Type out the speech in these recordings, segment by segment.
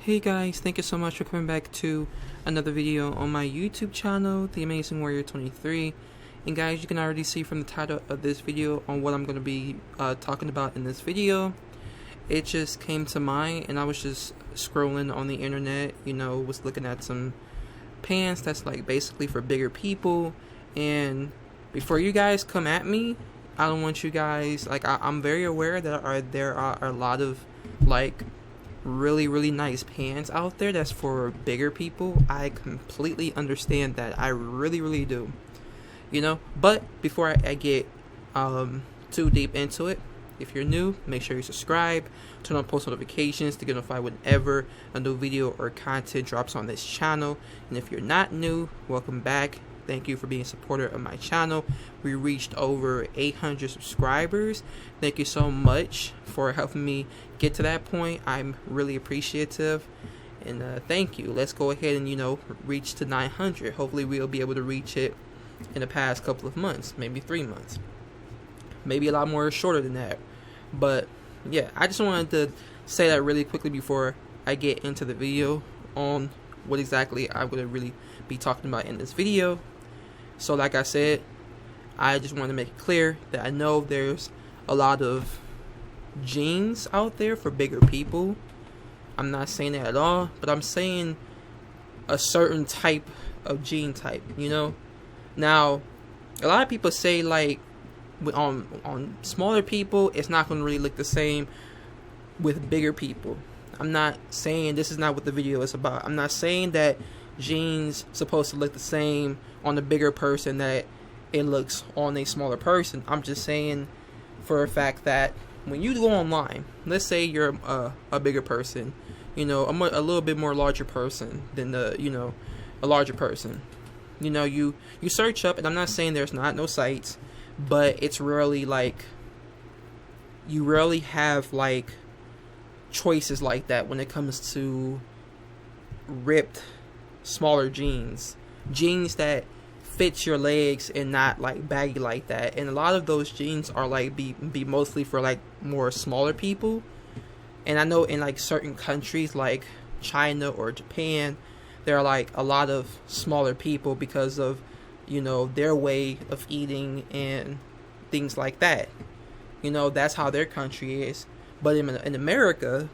Hey guys, thank you so much for coming back to another video on my YouTube channel, The Amazing Warrior 23. And guys, you can already see from the title of this video on what I'm going to be talking about in this video. It just came to mind and I was just scrolling on the internet, was looking at some pants that's like basically for bigger people. And before you guys come at me, I don't want you guys, I'm very aware that there are a lot of really nice pants out there that's for bigger people. I completely understand that. I really do. But before I get too deep into it, if you're new, make sure you subscribe, turn on post notifications to get notified whenever a new video or content drops on this channel. And if you're not new, welcome back. Thank you for being a supporter of my channel. We reached over 800 subscribers. Thank you so much for helping me get to that point. I'm really appreciative. And thank you. Let's go ahead and, reach to 900. Hopefully we'll be able to reach it in the past couple of months. Maybe 3 months. Maybe a lot more shorter than that. But, yeah. I just wanted to say that really quickly before I get into the video on what exactly I'm going to really be talking about in this video. So like I said, I just want to make it clear that I know there's a lot of jeans out there for bigger people. I'm not saying that at all, but I'm saying a certain type of jean type, Now, a lot of people say on smaller people, it's not going to really look the same with bigger people. I'm not saying, this is not what the video is about. I'm not saying that jeans supposed to look the same on a bigger person that it looks on a smaller person. I'm just saying for a fact that when you go online, let's say you're a bigger person, a little bit more larger person than a larger person. You search up, and I'm not saying there's no sites, but it's rarely you rarely have choices like that when it comes to ripped smaller jeans that fits your legs and not baggy like that. And a lot of those jeans are be mostly for more smaller people. And I know in certain countries like China or Japan, there are a lot of smaller people because of their way of eating and things like that. That's how their country is. But in America,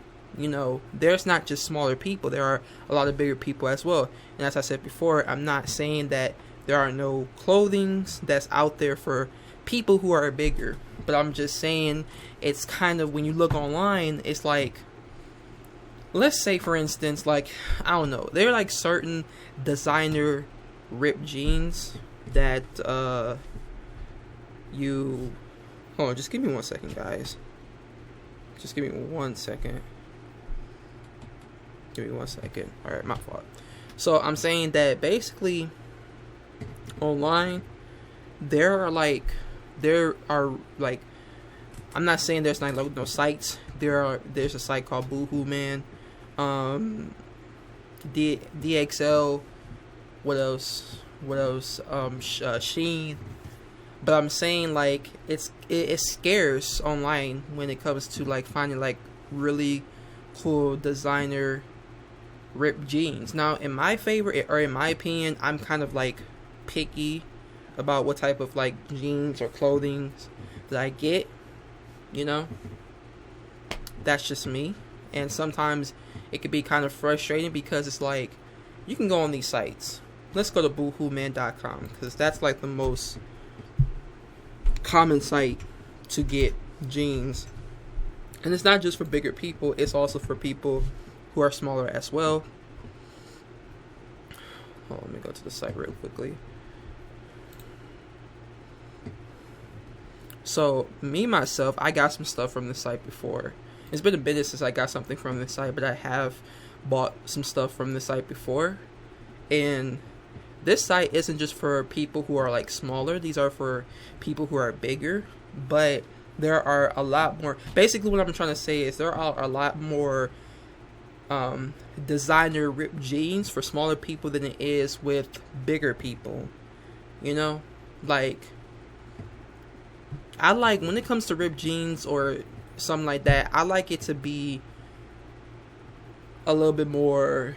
there's not just smaller people. There are a lot of bigger people as well. And as I said before, I'm not saying that there are no clothings that's out there for people who are bigger. But I'm just saying it's kind of, when you look online, it's let's say for instance, I don't know, there are certain designer ripped jeans that hold on, just give me 1 second, guys. Just give me 1 second. Give me 1 second. Alright, my fault. So I'm saying that basically online there are I'm not saying there's no sites. There's a site called Boohoo Man, DXL, what else? Sheen. But I'm saying it's scarce online when it comes to finding really cool designer ripped jeans. Now, in my favor, or in my opinion, I'm kind of picky about what type of jeans or clothing that I get. That's just me. And sometimes it could be kind of frustrating because it's you can go on these sites. Let's go to boohooman.com because that's the most common site to get jeans. And it's not just for bigger people, it's also for people who are smaller as well. Let me go to the site real quickly. So me myself, I got some stuff from the site before. It's been a bit since I got something from the site, but I have bought some stuff from the site before. And this site isn't just for people who are smaller. These are for people who are bigger. But there are a lot more. Basically what I'm trying to say is there are a lot more designer ripped jeans for smaller people than it is with bigger people. I when it comes to ripped jeans or something like that, I like it to be a little bit more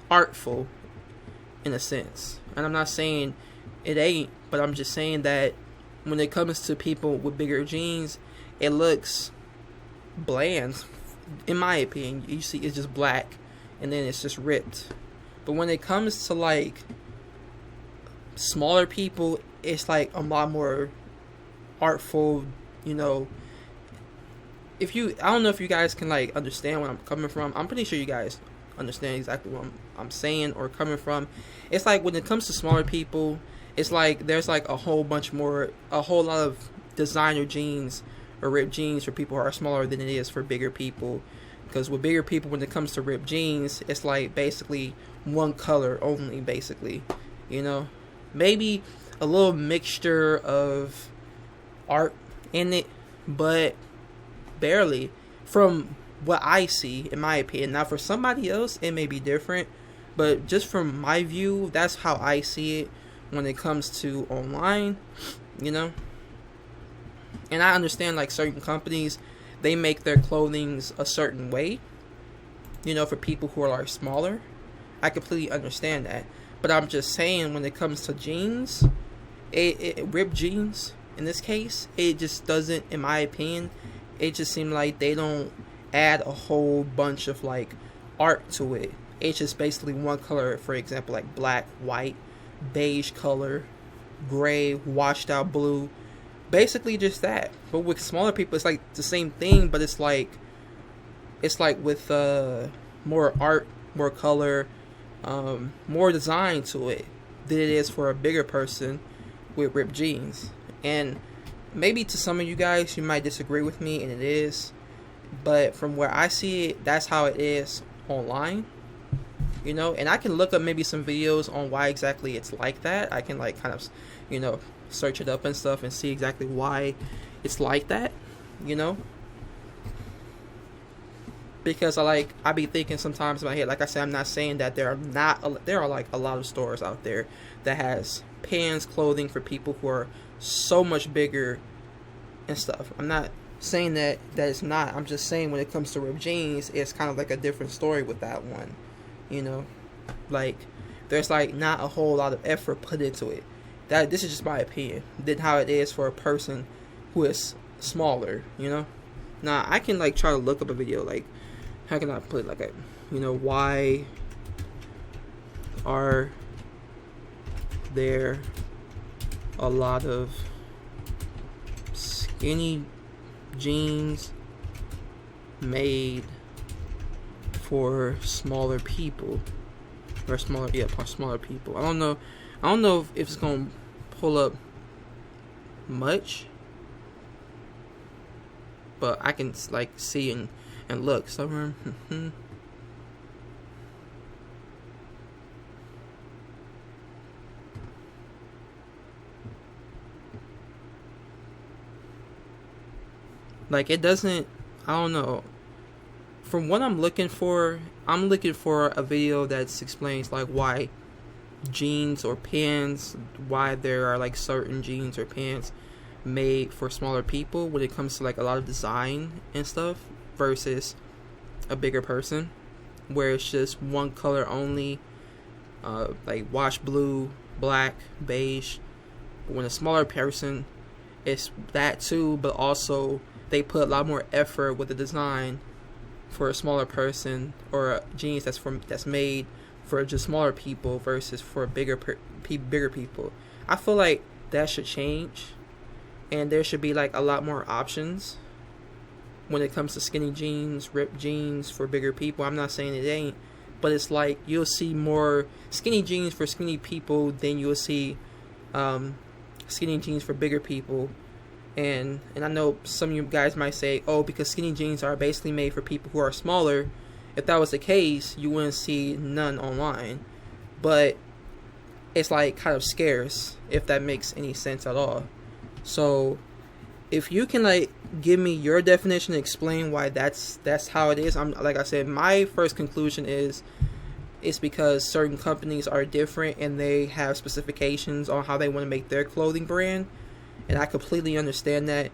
artful in a sense. And I'm not saying it ain't, but I'm just saying that when it comes to people with bigger jeans, it looks bland. In my opinion, you see it's just black and then it's just ripped. But when it comes to like smaller people, it's like a lot more artful, you know. I don't know if you guys can like understand where I'm coming from. I'm pretty sure you guys understand exactly what I'm saying or coming from. It's like when it comes to smaller people, it's like there's like a whole lot of designer jeans or ripped jeans for people who are smaller than it is for bigger people. Because with bigger people, when it comes to ripped jeans, it's like basically one color only, basically, you know. Maybe a little mixture of art in it, but barely, from what I see, in my opinion. Now for somebody else it may be different, but just from my view, that's how I see it when it comes to online, you know. And I understand like certain companies, they make their clothings a certain way, you know, for people who are like smaller. I completely understand that, but I'm just saying when it comes to jeans, it ripped jeans in this case, it just doesn't, in my opinion, it just seemed like they don't add a whole bunch of like art to it. It's just basically one color, for example, like black, white, beige color, gray, washed out blue, basically just that. But with smaller people, it's like the same thing, but it's like with more art, more color, more design to it than it is for a bigger person with ripped jeans. And maybe to some of you guys, you might disagree with me, and it is, but from where I see it, that's how it is online, you know. And I can look up maybe some videos on why exactly it's like that. I can like kind of, you know, search it up and stuff and see exactly why it's like that, you know. Because I be thinking sometimes in my head, like I said, I'm not saying that there are like a lot of stores out there that has pants, clothing for people who are so much bigger and stuff. I'm not saying that it's not. I'm just saying when it comes to ripped jeans, it's kind of like a different story with that one, you know. Like there's like not a whole lot of effort put into it. That this is just my opinion. Than how it is for a person who is smaller, you know. Now I can like try to look up a video like, how can I put it, like a, you know, why are there a lot of skinny jeans made for smaller people, or smaller people. I don't know if it's gonna pull up much, but I can like see and look somewhere. Like it doesn't, I don't know. From what I'm looking for a video that explains like why jeans or pants, why there are like certain jeans or pants made for smaller people when it comes to like a lot of design and stuff versus a bigger person, where it's just one color only, like wash blue, black, beige. But when a smaller person, it's that too, but also they put a lot more effort with the design for a smaller person, or jeans that's made for just smaller people versus for bigger people. I feel like that should change, and there should be like a lot more options when it comes to skinny jeans, ripped jeans for bigger people. I'm not saying it ain't, but it's like you'll see more skinny jeans for skinny people than you'll see skinny jeans for bigger people. And I know some of you guys might say, oh, because skinny jeans are basically made for people who are smaller. If that was the case, you wouldn't see none online. But it's like kind of scarce, if that makes any sense at all. So if you can like give me your definition and explain why that's how it is. I'm like I said, my first conclusion is it's because certain companies are different and they have specifications on how they want to make their clothing brand. And I completely understand that.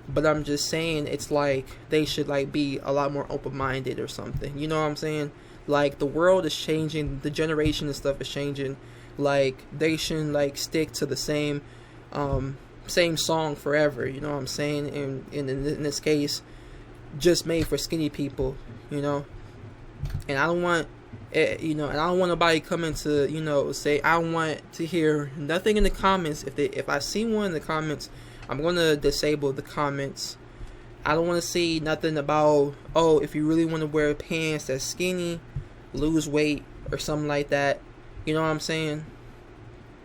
But I'm just saying, it's like they should like be a lot more open minded or something. You know what I'm saying? Like the world is changing, the generation and stuff is changing. Like they shouldn't like stick to the same song forever. You know what I'm saying? And in this case, just made for skinny people. You know, and I don't want. And I don't want nobody coming to, say, I don't want to hear nothing in the comments. If I see one in the comments, I'm going to disable the comments. I don't want to see nothing about, oh, if you really want to wear pants that's skinny, lose weight, or something like that. You know what I'm saying?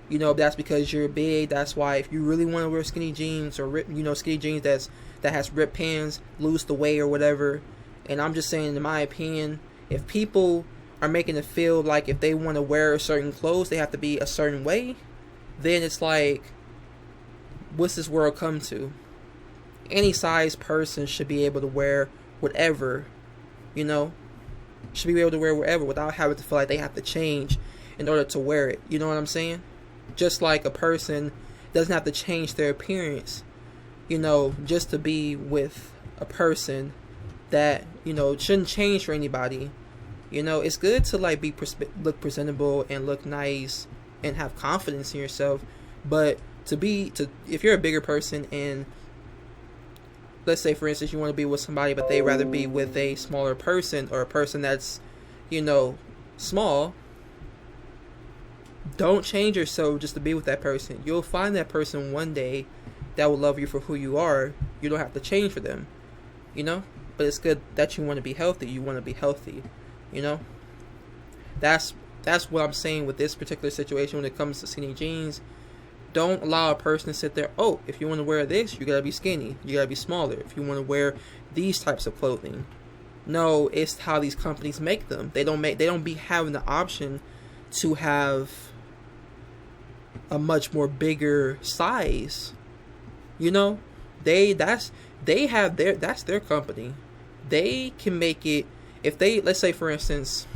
That's because you're big. That's why if you really want to wear skinny jeans or skinny jeans that has ripped pants, lose the weight or whatever. And I'm just saying, in my opinion, if people are making it feel like if they want to wear certain clothes, they have to be a certain way, then it's like, what's this world come to? Any size person should be able to wear whatever, should be able to wear whatever without having to feel like they have to change in order to wear it. You know what I'm saying? Just like a person doesn't have to change their appearance, just to be with a person that, shouldn't change for anybody. It's good to like look presentable and look nice and have confidence in yourself, but if you're a bigger person and let's say for instance you want to be with somebody but they rather be with a smaller person or a person that's small, don't change yourself just to be with that person. You'll find that person one day that will love you for who you are. You don't have to change for them, but it's good that you want to be healthy. That's what I'm saying with this particular situation when it comes to skinny jeans. Don't allow a person to sit there, oh, if you want to wear this, you gotta be skinny, you gotta be smaller. If you want to wear these types of clothing, no, it's how these companies make them. They don't be having the option to have a much more bigger size. That's their company. They can make it. If they, let's say for instance,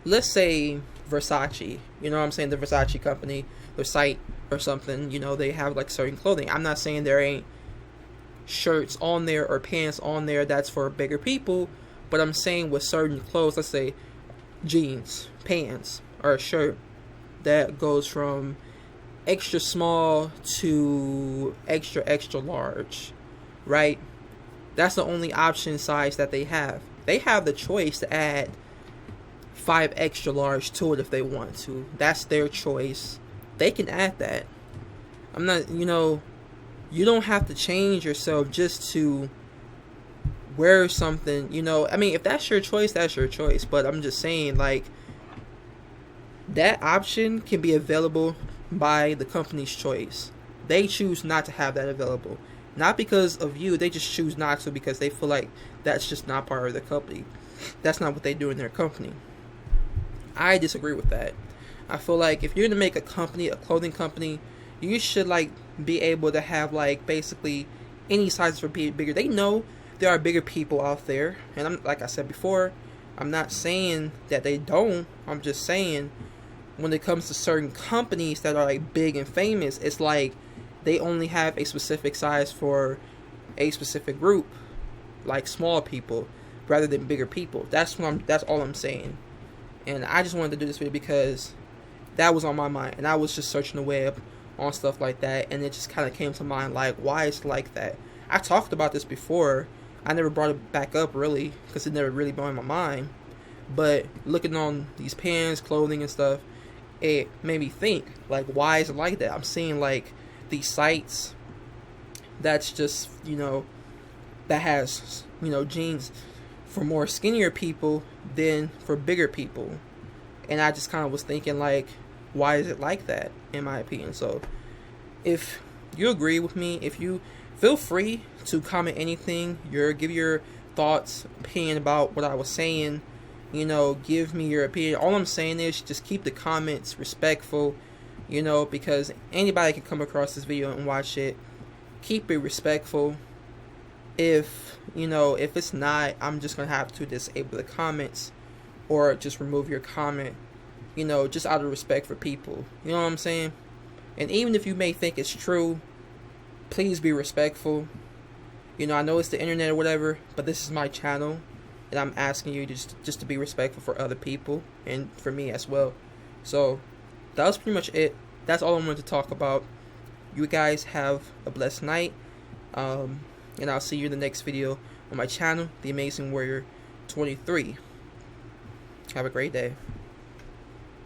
Versace, the Versace company, their site or something, they have like certain clothing. I'm not saying there ain't shirts on there or pants on there that's for bigger people, but I'm saying with certain clothes, let's say jeans, pants, or a shirt that goes from extra small to extra extra large, right? That's the only option size that they have. They have the choice to add 5 extra large to it if they want to. That's their choice. They can add that. I'm not, you don't have to change yourself just to wear something, if that's your choice, that's your choice. But I'm just saying, like, that option can be available by the company's choice. They choose not to have that available. Not because of you, they just choose not to because they feel like that's just not part of the company. That's not what they do in their company. I disagree with that. I feel like if you're going to make a clothing company, you should like be able to have like basically any size for bigger. They know there are bigger people out there, and like I said before, I'm not saying that they don't. I'm just saying when it comes to certain companies that are like big and famous, it's like they only have a specific size for a specific group, like small people, rather than bigger people. That's all I'm saying. And I just wanted to do this video because that was on my mind, and I was just searching the web on stuff like that, and it just kind of came to mind, like, why it's like that. I talked about this before. I never brought it back up really because it never really been on my mind. But looking on these pants, clothing, and stuff, it made me think, like, why is it like that? I'm seeing like these sites that's just, that has, jeans for more skinnier people than for bigger people. And I just kind of was thinking, like, why is it like that, in my opinion? So if you agree with me, if you feel free to comment anything, give your thoughts, opinion about what I was saying, give me your opinion. All I'm saying is just keep the comments respectful, because anybody can come across this video and watch it. Keep it respectful. If it's not, I'm just gonna have to disable the comments or just remove your comment, just out of respect for people. You know what I'm saying? And even if you may think it's true, please be respectful. You know, I know it's the internet or whatever, but this is my channel, and I'm asking you just to be respectful for other people and for me as well. So that was pretty much it. That's all I wanted to talk about. You guys have a blessed night, and I'll see you in the next video on my channel, The Amazing Warrior 23. Have a great day.